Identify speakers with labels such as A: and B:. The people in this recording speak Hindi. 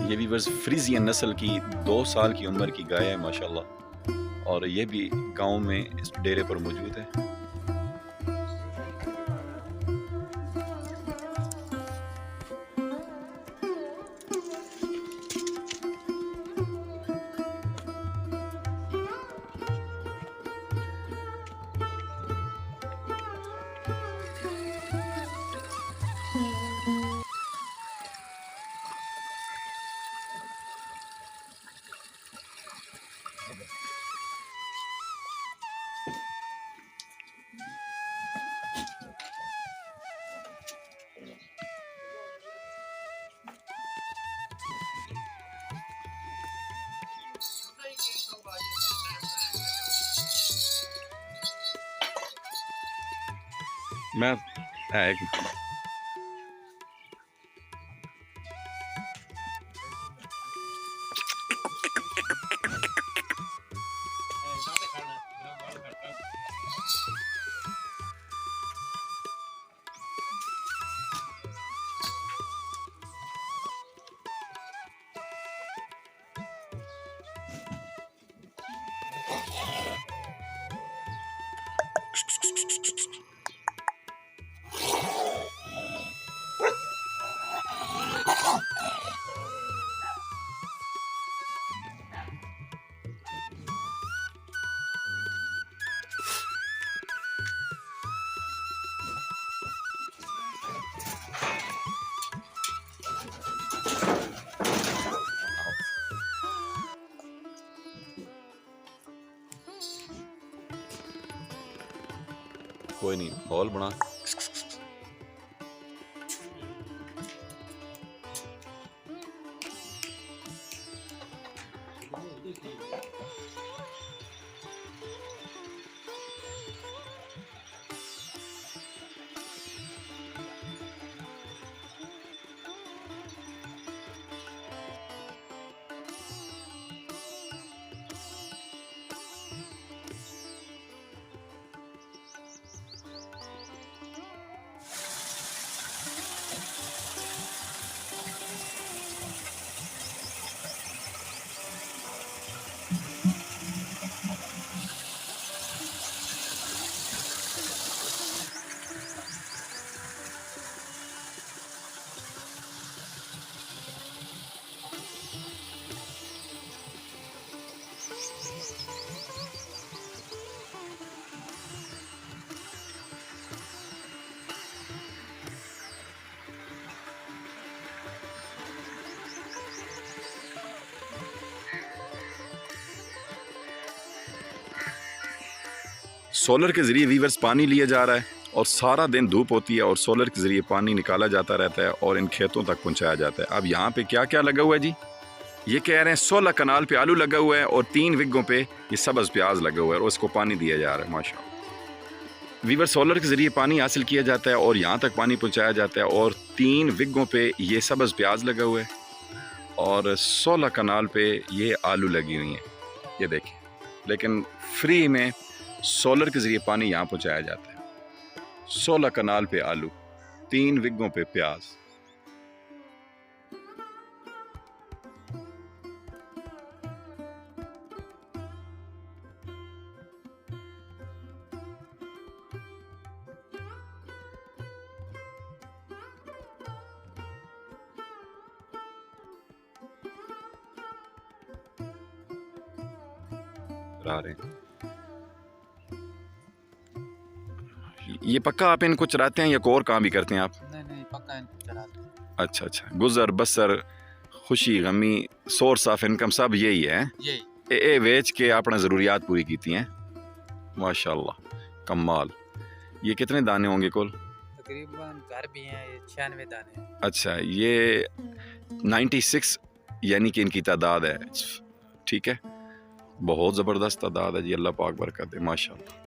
A: ये वीवर्स फ्रीजियन नस्ल की 2 साल की उम्र की गाय है माशाल्लाह, और ये भी गांव में इस डेरे पर मौजूद है। मैं है एक कोई नहीं, हॉल बना। सोलर के ज़रिए वीवर्स पानी लिया जा रहा है और सारा दिन धूप होती है और सोलर के ज़रिए पानी निकाला जाता रहता है और इन खेतों तक पहुंचाया जाता है। अब यहाँ पे क्या क्या लगा हुआ है जी? ये कह रहे हैं 16 कनाल पे आलू लगा हुआ है और 3 विगों पे ये सब्ज़ प्याज लगा हुआ है और उसको पानी दिया जा रहा है। माशाअल्लाह वीवर, सोलर के ज़रिए पानी हासिल किया जाता है और यहाँ तक पानी पहुँचाया जाता है और 3 विगों पे ये सब्ज़ प्याज लगा हुआ है और 16 कनाल पे ये आलू लगी हुई हैं, ये देखें। लेकिन फ्री में सोलर के ज़रिए पानी यहाँ पहुँचाया जाता है। 16 कनाल पे आलू, 3 विगों पे प्याज। आ रहे हैं ये पक्का आप इनको चराते हैं या कोई और काम भी करते हैं आप?
B: नहीं, पक्का इनको चराते हैं।
A: अच्छा अच्छा, गुजर बसर, खुशी गमी, सोर्स ऑफ इनकम सब यही है।
B: यही
A: ए बेच के आपने ज़रूरियात पूरी की हैं। माशाल्लाह कमाल। ये कितने दाने होंगे कुल?
B: तकरीबन घर भी हैं, ये 96 दाने हैं।
A: अच्छा, ये 96 यानी कि इनकी तादाद है। ठीक है, बहुत ज़बरदस्त तादाद है जी। अल्लाह पाक बरकत दे माशाल्लाह।